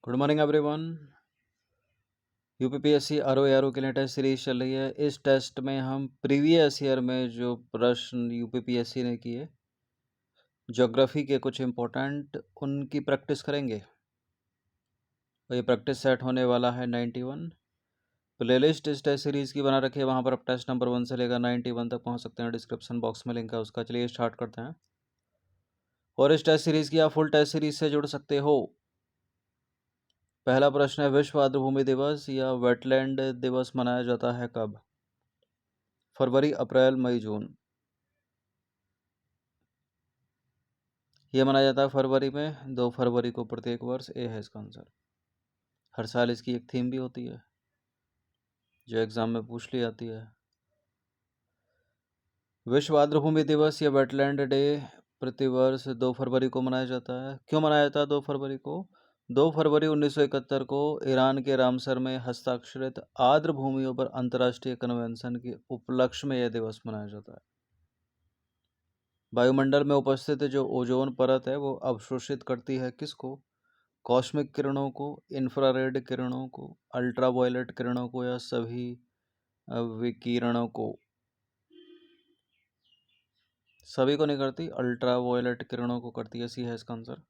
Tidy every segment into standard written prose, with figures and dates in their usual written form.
Good morning everyone. UPPSC RO की latest series चल रही है। इस टेस्ट में हम प्रीवियस ईयर में जो प्रश्न यूपीपीएससी ने किए ज्योग्राफी के कुछ इम्पोर्टेंट उनकी प्रैक्टिस करेंगे। तो ये प्रैक्टिस सेट होने वाला है 91। प्लेलिस्ट इस टेस्ट सीरीज़ की बना रखी है, वहाँ पर आप टेस्ट नंबर 1 से लेकर 91 तक पहुँच सकते हैं। डिस्क्रिप्शन बॉक्स में लिंक है उसका। चलिए स्टार्ट करते हैं। और इस टेस्ट सीरीज़ की आप फुल टेस्ट सीरीज से जुड़ सकते हो। पहला प्रश्न है, विश्व आर्द्रभूमि दिवस या वेटलैंड दिवस मनाया जाता है कब? फरवरी, अप्रैल, मई, जून। ये मनाया जाता है फरवरी में, 2 फरवरी को प्रत्येक वर्ष। ए है इसका आंसर। हर साल इसकी एक थीम भी होती है जो एग्जाम में पूछ ली जाती है। विश्व आर्द्रभूमि दिवस या वेटलैंड डे प्रतिवर्ष 2 फरवरी को मनाया जाता है। क्यों मनाया जाता है 2 फरवरी को? 2 फरवरी 1971 को ईरान के रामसर में हस्ताक्षरित आर्द्र भूमियों पर अंतर्राष्ट्रीय कन्वेंशन के उपलक्ष्य में यह दिवस मनाया जाता है। वायुमंडल में उपस्थित जो ओजोन परत है वो अवशोषित करती है किसको? कॉस्मिक किरणों को, इंफ्रारेड किरणों को, अल्ट्रावायलेट किरणों को, या सभी विकिरणों को? सभी को नहीं करती, अल्ट्रावायलेट किरणों को करती है। सी है इसका आंसर।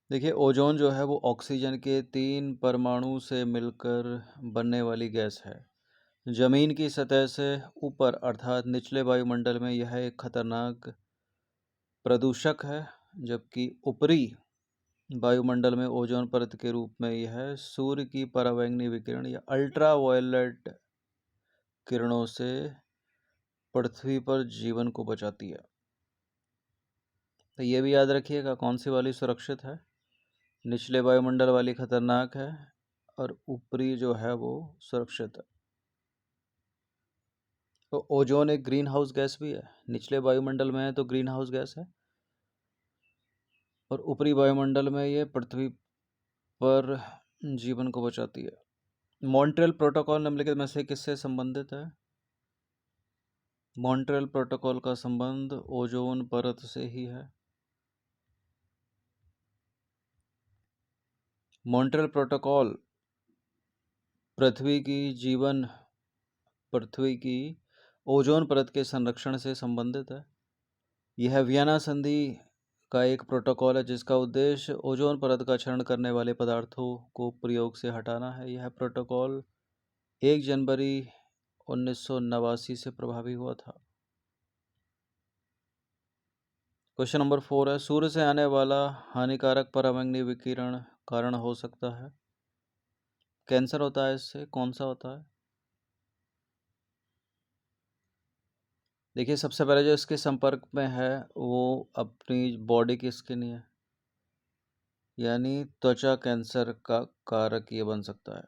देखिए, ओजोन जो है वो ऑक्सीजन के 3 परमाणु से मिलकर बनने वाली गैस है। जमीन की सतह से ऊपर अर्थात निचले वायुमंडल में यह एक खतरनाक प्रदूषक है, जबकि ऊपरी वायुमंडल में ओजोन परत के रूप में यह सूर्य की पराबैंगनी विकिरण या अल्ट्रावायलेट किरणों से पृथ्वी पर जीवन को बचाती है। तो ये भी याद रखिएगा, कौन सी वाली सुरक्षित है? निचले वायुमंडल वाली खतरनाक है और ऊपरी जो है वो सुरक्षित है। तो ओजोन एक ग्रीन हाउस गैस भी है। निचले वायुमंडल में है तो ग्रीन हाउस गैस है, और ऊपरी वायुमंडल में ये पृथ्वी पर जीवन को बचाती है। मॉन्ट्रियल प्रोटोकॉल निम्नलिखित में से किससे संबंधित है? मॉन्ट्रियल प्रोटोकॉल का संबंध ओजोन परत से ही है। मॉन्ट्रियल प्रोटोकॉल पृथ्वी की ओजोन परत के संरक्षण से संबंधित है। यह वियना संधि का एक प्रोटोकॉल है जिसका उद्देश्य ओजोन परत का क्षरण करने वाले पदार्थों को प्रयोग से हटाना है। यह प्रोटोकॉल 1 जनवरी 1989 से प्रभावी हुआ था। क्वेश्चन नंबर 4 है, सूर्य से आने वाला हानिकारक पराबैंगनी विकिरण कारण हो सकता है? कैंसर होता है इससे, कौन सा होता है? देखिए, सबसे पहले जो इसके संपर्क में है वो अपनी बॉडी की स्किन ही है, यानी त्वचा कैंसर का कारक ये बन सकता है।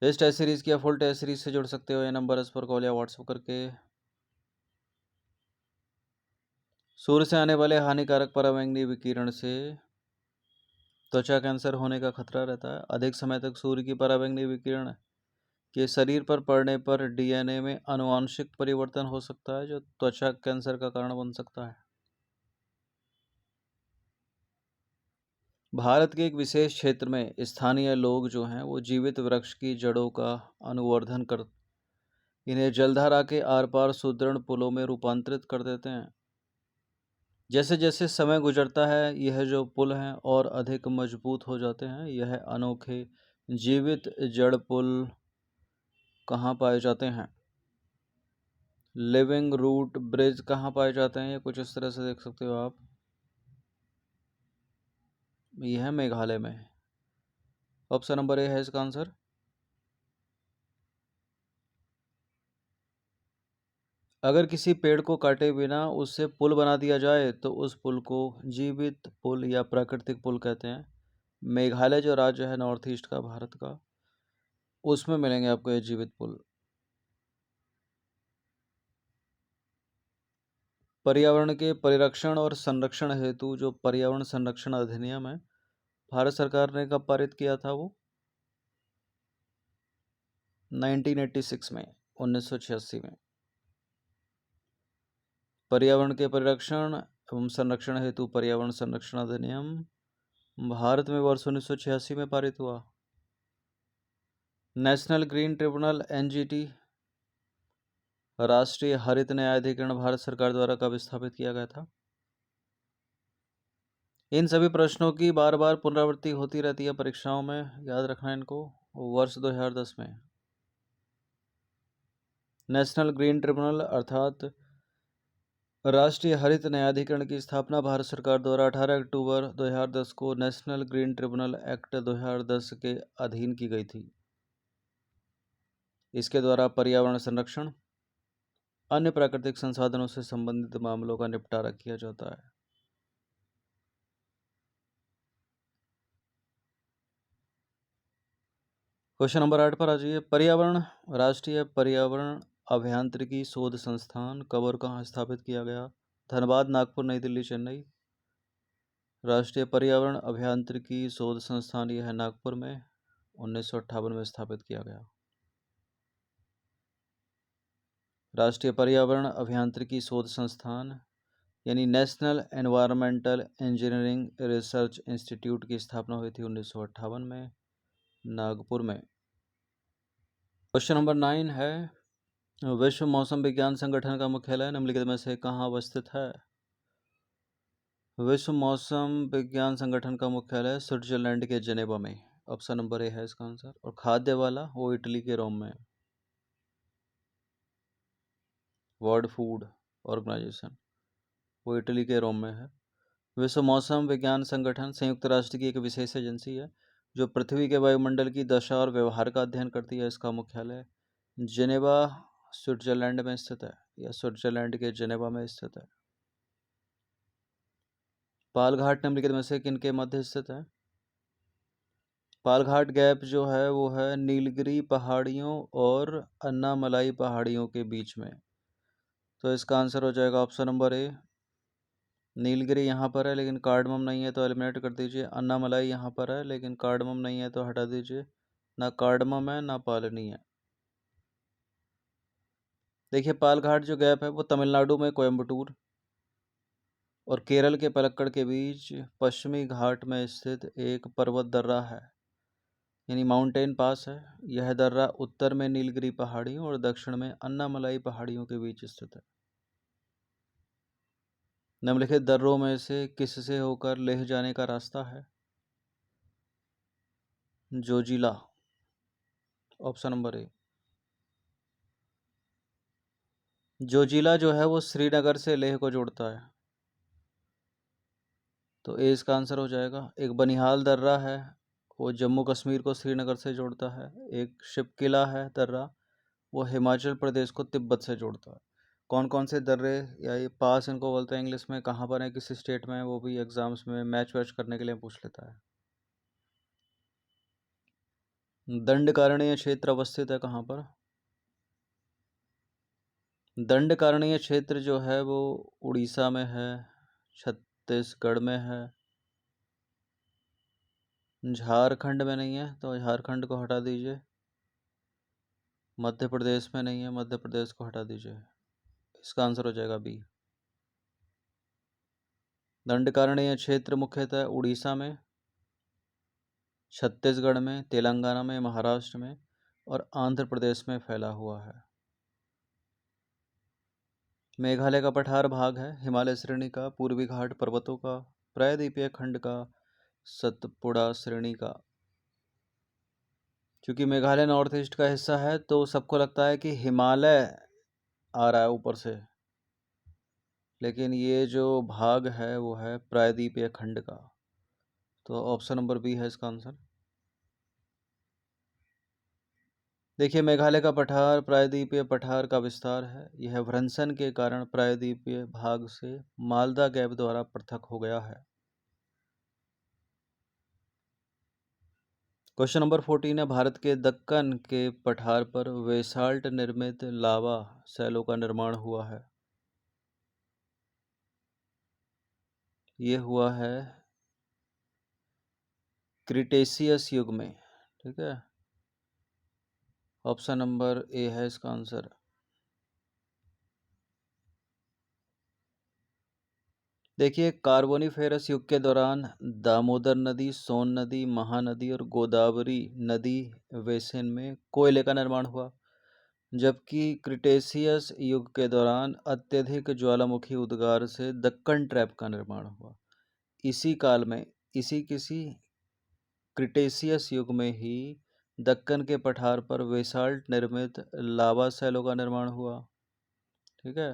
इस टेस्ट सीरीज की या फुल टेस्ट सीरीज से जुड़ सकते हो। ये नंबर इस पर कॉल या व्हाट्सएप करके। सूर्य से आने वाले हानिकारक पराबैंगनी विकिरण से त्वचा कैंसर होने का खतरा रहता है। अधिक समय तक सूर्य की पराबैंगनी विकिरण के शरीर पर पड़ने पर डीएनए में आनुवंशिक परिवर्तन हो सकता है जो त्वचा कैंसर का कारण बन सकता है। भारत के एक विशेष क्षेत्र में स्थानीय लोग जो हैं वो जीवित वृक्ष की जड़ों का अनुवर्धन कर इन्हें जलधारा के आर पार सुदृढ़ पुलों में रूपांतरित कर देते हैं। जैसे जैसे समय गुजरता है यह जो पुल हैं और अधिक मजबूत हो जाते हैं। यह अनोखे जीवित जड़ पुल कहाँ पाए जाते हैं? लिविंग रूट ब्रिज कहाँ पाए जाते हैं? ये कुछ इस तरह से देख सकते हो आप। यह है मेघालय में। ऑप्शन नंबर ए है इसका आंसर। अगर किसी पेड़ को काटे बिना उससे पुल बना दिया जाए तो उस पुल को जीवित पुल या प्राकृतिक पुल कहते हैं। मेघालय जो राज्य है नॉर्थ ईस्ट का भारत का, उसमें मिलेंगे आपको ये जीवित पुल। पर्यावरण के परिरक्षण और संरक्षण हेतु जो पर्यावरण संरक्षण अधिनियम है, भारत सरकार ने कब पारित किया था वो? 1986 में, 1986 में। पर्यावरण के परिरक्षण एवं संरक्षण हेतु पर्यावरण संरक्षण अधिनियम भारत में वर्ष 1986 में पारित हुआ। नेशनल ग्रीन ट्रिब्यूनल एनजीटी राष्ट्रीय हरित न्यायाधिकरण भारत सरकार द्वारा कब स्थापित किया गया था? इन सभी प्रश्नों की बार बार पुनरावृत्ति होती रहती है परीक्षाओं में, याद रखना इनको। वर्ष 2010 में। नेशनल ग्रीन ट्रिब्यूनल अर्थात राष्ट्रीय हरित न्यायाधिकरण की स्थापना भारत सरकार द्वारा 18 अक्टूबर 2010 को नेशनल ग्रीन ट्रिब्यूनल एक्ट 2010 के अधीन की गई थी। इसके द्वारा पर्यावरण संरक्षण, अन्य प्राकृतिक संसाधनों से संबंधित मामलों का निपटारा किया जाता है। क्वेश्चन नंबर 8 पर आ जाइए। पर्यावरण राष्ट्रीय पर्यावरण अभियांत्रिकी शोध संस्थान कब और कहाँ स्थापित किया गया? धनबाद, नागपुर, नई दिल्ली, चेन्नई। राष्ट्रीय पर्यावरण अभियांत्रिकी शोध संस्थान यह है नागपुर में, 1958 में स्थापित किया गया। राष्ट्रीय पर्यावरण अभियांत्रिकी शोध संस्थान यानी national environmental engineering research institute की स्थापना हुई थी 1958 में, नागपुर में। क्वेश्चन नंबर 9 है, विश्व मौसम विज्ञान संगठन का मुख्यालय निम्नलिखित में से कहाँ अवस्थित है? विश्व मौसम विज्ञान संगठन का मुख्यालय स्विट्जरलैंड के जेनेवा में। ऑप्शन नंबर ए है इसका आंसर। और खाद्य वाला वो इटली के रोम में। वर्ल्ड फूड ऑर्गेनाइजेशन वो इटली के रोम में है। विश्व मौसम विज्ञान संगठन संयुक्त राष्ट्र की एक विशेष एजेंसी है जो पृथ्वी के वायुमंडल की दशा और व्यवहार का अध्ययन करती है। इसका मुख्यालय जेनेवा स्विट्जरलैंड में स्थित है, या स्विट्जरलैंड के जेनेवा में स्थित है। पालघाट निम्नलिखित में से किनके मध्य स्थित है? पालघाट गैप जो है वो है नीलगिरी पहाड़ियों और अन्नामलाई पहाड़ियों के बीच में। तो इसका आंसर हो जाएगा ऑप्शन नंबर ए। नीलगिरी यहाँ पर है लेकिन कार्डमम नहीं है तो एलिमिनेट कर दीजिए। अन्नामलाई यहाँ पर है लेकिन कार्डमम नहीं है तो हटा दीजिए। ना कार्डमम है ना पालनी है। देखिए पालघाट जो गैप है वो तमिलनाडु में कोयम्बटूर और केरल के पलक्कड़ के बीच पश्चिमी घाट में स्थित एक पर्वत दर्रा है, यानी माउंटेन पास है। यह दर्रा उत्तर में नीलगिरी पहाड़ियों और दक्षिण में अन्नामलाई पहाड़ियों के बीच स्थित है। निम्नलिखित दर्रों में से किससे होकर लेह जाने का रास्ता है? Zoji La, option number A. Zoji La जो है वो श्रीनगर से लेह को जोड़ता है, तो ए इसका आंसर हो जाएगा। एक बनिहाल दर्रा है वो जम्मू कश्मीर को श्रीनगर से जोड़ता है। एक शिपकिला है दर्रा वो हिमाचल प्रदेश को तिब्बत से जोड़ता है। कौन कौन से दर्रे या ये पास इनको बोलते हैं इंग्लिश में, कहाँ पर है, किस स्टेट में है, वो भी एग्जाम्स में मैच वैच करने के लिए पूछ लेता है। दंडकारण्य क्षेत्र अवस्थित है कहाँ पर? दंडकारण्य क्षेत्र जो है वो उड़ीसा में है, छत्तीसगढ़ में है, झारखंड में नहीं है तो झारखंड को हटा दीजिए, मध्य प्रदेश में नहीं है, मध्य प्रदेश को हटा दीजिए। इसका आंसर हो जाएगा बी। दंडकारण्य क्षेत्र मुख्यतः उड़ीसा में, छत्तीसगढ़ में, तेलंगाना में, महाराष्ट्र में और आंध्र प्रदेश में फैला हुआ है। मेघालय का पठार भाग है हिमालय श्रेणी का, पूर्वी घाट पर्वतों का, प्रायद्वीपीय खंड का, सतपुड़ा श्रेणी का। क्योंकि मेघालय नॉर्थ ईस्ट का हिस्सा है तो सबको लगता है कि हिमालय आ रहा है ऊपर से, लेकिन ये जो भाग है वो है प्रायद्वीपीय खंड का। तो ऑप्शन नंबर बी है इसका आंसर। देखिए मेघालय का पठार प्रायद्वीपीय पठार का विस्तार है। यह भ्रंशन के कारण प्रायद्वीपीय भाग से मालदा गैप द्वारा पृथक हो गया है। क्वेश्चन नंबर 14 है, भारत के दक्कन के पठार पर बेसाल्ट निर्मित लावा शैलों का निर्माण हुआ है। ये हुआ है क्रिटेशियस युग में, ठीक है। ऑप्शन नंबर ए है इसका आंसर। देखिए, कार्बोनिफेरस युग के दौरान दामोदर नदी, सोन नदी, महानदी और गोदावरी नदी बेसिन में कोयले का निर्माण हुआ, जबकि क्रिटेशियस युग के दौरान अत्यधिक ज्वालामुखी उद्गार से दक्कन ट्रैप का निर्माण हुआ। इसी काल में इसी किसी क्रिटेशियस युग में ही दक्कन के पठार पर बेसाल्ट निर्मित लावा सैलों का निर्माण हुआ। ठीक है।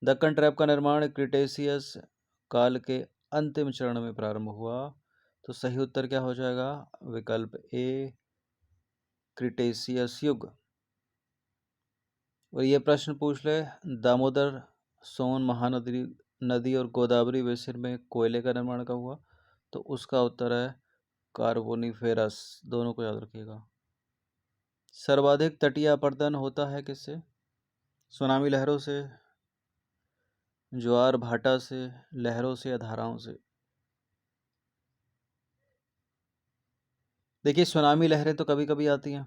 दक्कन ट्रैप का निर्माण क्रिटेशियस काल के अंतिम चरण में प्रारंभ हुआ। तो सही उत्तर क्या हो जाएगा? विकल्प ए, क्रिटेशियस युग। और ये प्रश्न पूछ ले, दामोदर, सोन, महानदी नदी और गोदावरी बेसिन में कोयले का निर्माण कब हुआ? तो उसका उत्तर है कार्बोनिफेरस। दोनों को याद रखिएगा। सर्वाधिक तटीय अपरदन होता है किससे? सुनामी लहरों से, ज्वार भाटा से, लहरों से या धाराओं से? देखिए, सुनामी लहरें तो कभी कभी आती हैं,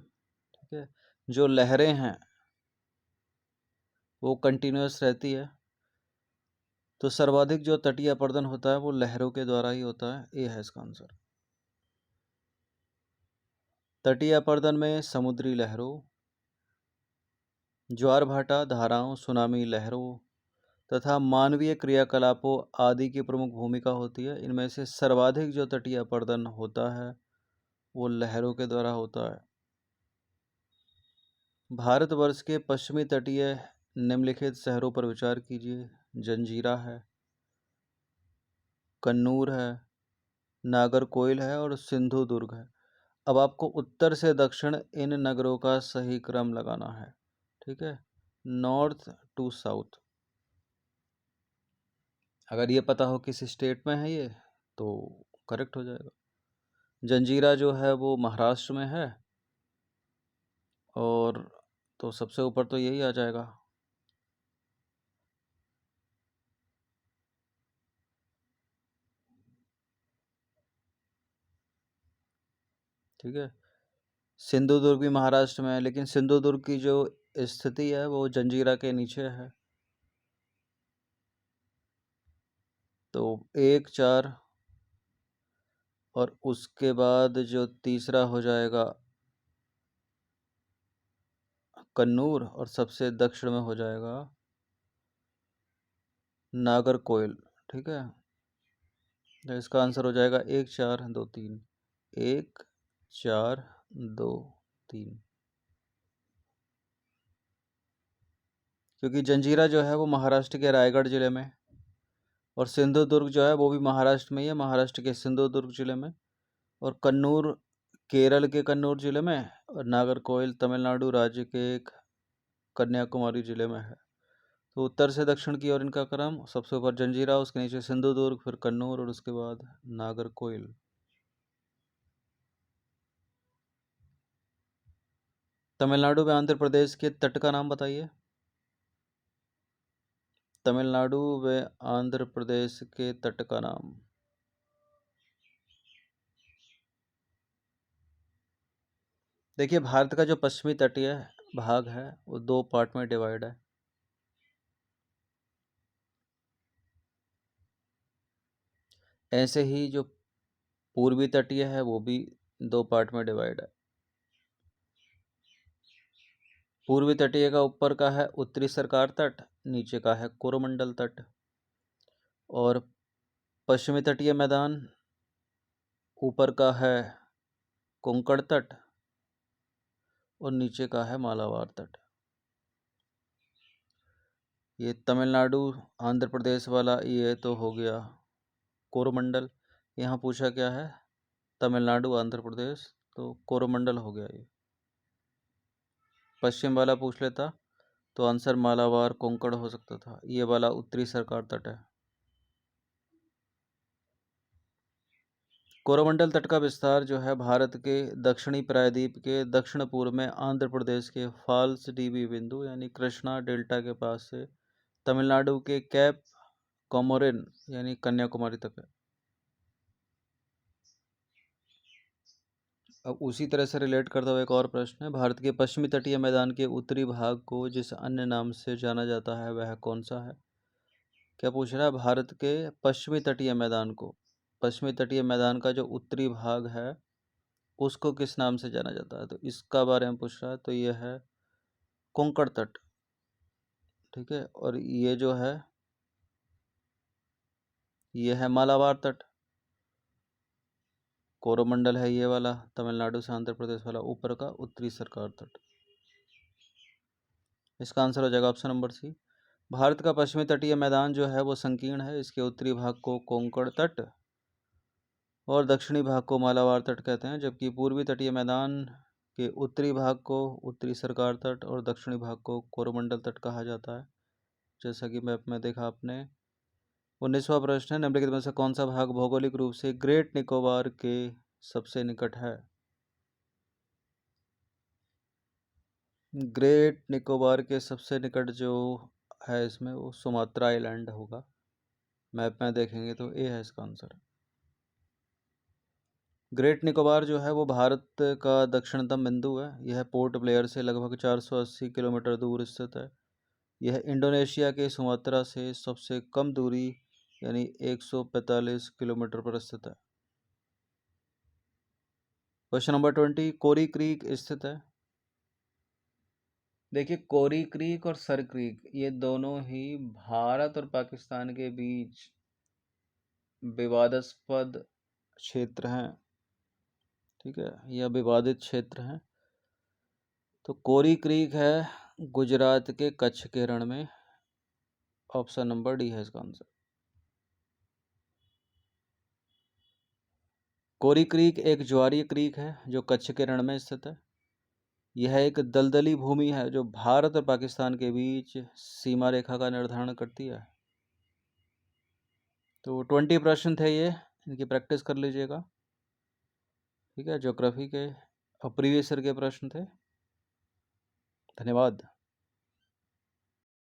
ठीक है। जो लहरें हैं वो कंटिन्यूअस रहती है। तो सर्वाधिक जो तटीय अपरदन होता है वो लहरों के द्वारा ही होता है। ए है इसका आंसर। तटीय अपरदन में समुद्री लहरों, ज्वार भाटा, धाराओं, सुनामी लहरों तथा मानवीय क्रियाकलापों आदि की प्रमुख भूमिका होती है। इनमें से सर्वाधिक जो तटीय अपरदन होता है वो लहरों के द्वारा होता है। भारतवर्ष के पश्चिमी तटीय निम्नलिखित शहरों पर विचार कीजिए। जंजीरा है, कन्नूर है, नागरकोइल है और सिंधुदुर्ग है। अब आपको उत्तर से दक्षिण इन नगरों का सही क्रम लगाना है, ठीक है, नॉर्थ टू साउथ। अगर ये पता हो किस स्टेट में है ये तो करेक्ट हो जाएगा। जंजीरा जो है वो महाराष्ट्र में है, और तो सबसे ऊपर तो यही आ जाएगा। ठीक है। सिंधुदुर्ग भी महाराष्ट्र में है, लेकिन सिंधुदुर्ग की जो स्थिति है वो जंजीरा के नीचे है। तो 1, 4 और उसके बाद जो तीसरा हो जाएगा कन्नूर, और सबसे दक्षिण में हो जाएगा नागरकोइल। ठीक है। तो इसका आंसर हो जाएगा 1, 4, 2, 3। 1, 4, 2, 3। क्योंकि जंजीरा जो है वो महाराष्ट्र के रायगढ़ जिले में, और सिंधुदुर्ग जो है वो भी महाराष्ट्र में ही है, महाराष्ट्र के सिंधुदुर्ग जिले में। और कन्नूर केरल के कन्नूर जिले में, और नागरकोइल तमिलनाडु राज्य के एक कन्याकुमारी जिले में है। तो उत्तर से दक्षिण की ओर इनका क्रम, सबसे ऊपर जंजीरा, उसके नीचे सिंधुदुर्ग, फिर कन्नूर और उसके बाद नागरकोइल। तमिलनाडु में आंध्र प्रदेश के तट का नाम बताइए। तमिलनाडु व आंध्र प्रदेश के तट का नाम। देखिए, भारत का जो पश्चिमी तटीय भाग है वो 2 पार्ट में डिवाइड है। ऐसे ही जो पूर्वी तटीय है वो भी 2 पार्ट में डिवाइड है। पूर्वी तटीय का ऊपर का है उत्तरी सरकार तट, नीचे का है कोरोमंडल तट। और पश्चिमी तटीय मैदान, ऊपर का है कोंकण तट और नीचे का है मालाबार तट। ये तमिलनाडु आंध्र प्रदेश वाला ये तो हो गया कोरोमंडल। यहाँ पूछा क्या है? तमिलनाडु आंध्र प्रदेश, तो कोरोमंडल हो गया ये। पश्चिम वाला पूछ लेता तो आंसर मालाबार कोंकण हो सकता था। ये वाला उत्तरी सरकार तट है। कोरोमंडल तट का विस्तार जो है भारत के दक्षिणी प्रायद्वीप के दक्षिण पूर्व में आंध्र प्रदेश के फाल्स डीबी बिंदु यानी कृष्णा डेल्टा के पास से तमिलनाडु के कैप कोमोरिन यानी कन्याकुमारी तक है। अब उसी तरह से रिलेट करता हुआ एक और प्रश्न है, भारत के पश्चिमी तटीय मैदान के उत्तरी भाग को जिस अन्य नाम से जाना जाता है वह कौन सा है? क्या पूछ रहा है? भारत के पश्चिमी तटीय मैदान को, पश्चिमी तटीय मैदान का जो उत्तरी भाग है उसको किस नाम से जाना जाता है? तो इसका बारे में पूछ रहा है। तो ये है कोंकण तट। ठीक है, और ये जो है ये है मालाबार तट। कोरोमंडल है ये वाला, तमिलनाडु से आंध्र प्रदेश वाला ऊपर का उत्तरी सरकार तट। इसका आंसर हो जाएगा ऑप्शन नंबर सी। भारत का पश्चिमी तटीय मैदान जो है वो संकीर्ण है। इसके उत्तरी भाग को कोंकण तट और दक्षिणी भाग को मालाबार तट कहते हैं, जबकि पूर्वी तटीय मैदान के उत्तरी भाग को उत्तरी सरकार तट और दक्षिणी भाग को कोरोमंडल तट कहा जाता है, जैसा कि मैप में देखा आपने। 19वां प्रश्न है, निम्नलिखित में से कौन सा भाग भौगोलिक रूप से ग्रेट निकोबार के सबसे निकट है? ग्रेट निकोबार के सबसे निकट जो है इसमें वो सुमात्रा आइलैंड होगा। मैप में देखेंगे तो ए है इसका आंसर। ग्रेट निकोबार जो है वो भारत का दक्षिणतम बिंदु है। यह पोर्ट ब्लेयर से लगभग 480 किलोमीटर दूर स्थित है। यह इंडोनेशिया के सुमात्रा से सबसे कम दूरी यानी 145 किलोमीटर पर स्थित है। क्वेश्चन नंबर 20, कोरी क्रीक स्थित है। देखिए, कोरी क्रीक और सर क्रीक ये दोनों ही भारत और पाकिस्तान के बीच विवादास्पद क्षेत्र हैं। ठीक है, यह विवादित क्षेत्र हैं। तो कोरी क्रीक है गुजरात के कच्छ के रण में। ऑप्शन नंबर डी है इसका आंसर। कोरी क्रीक एक ज्वारीय क्रीक है जो कच्छ के रण में स्थित है। यह एक दलदली भूमि है जो भारत और पाकिस्तान के बीच सीमा रेखा का निर्धारण करती है। तो 20 प्रश्न थे ये, इनकी प्रैक्टिस कर लीजिएगा। ठीक है, ज्योग्राफी के और प्रीवियस ईयर के प्रश्न थे। धन्यवाद।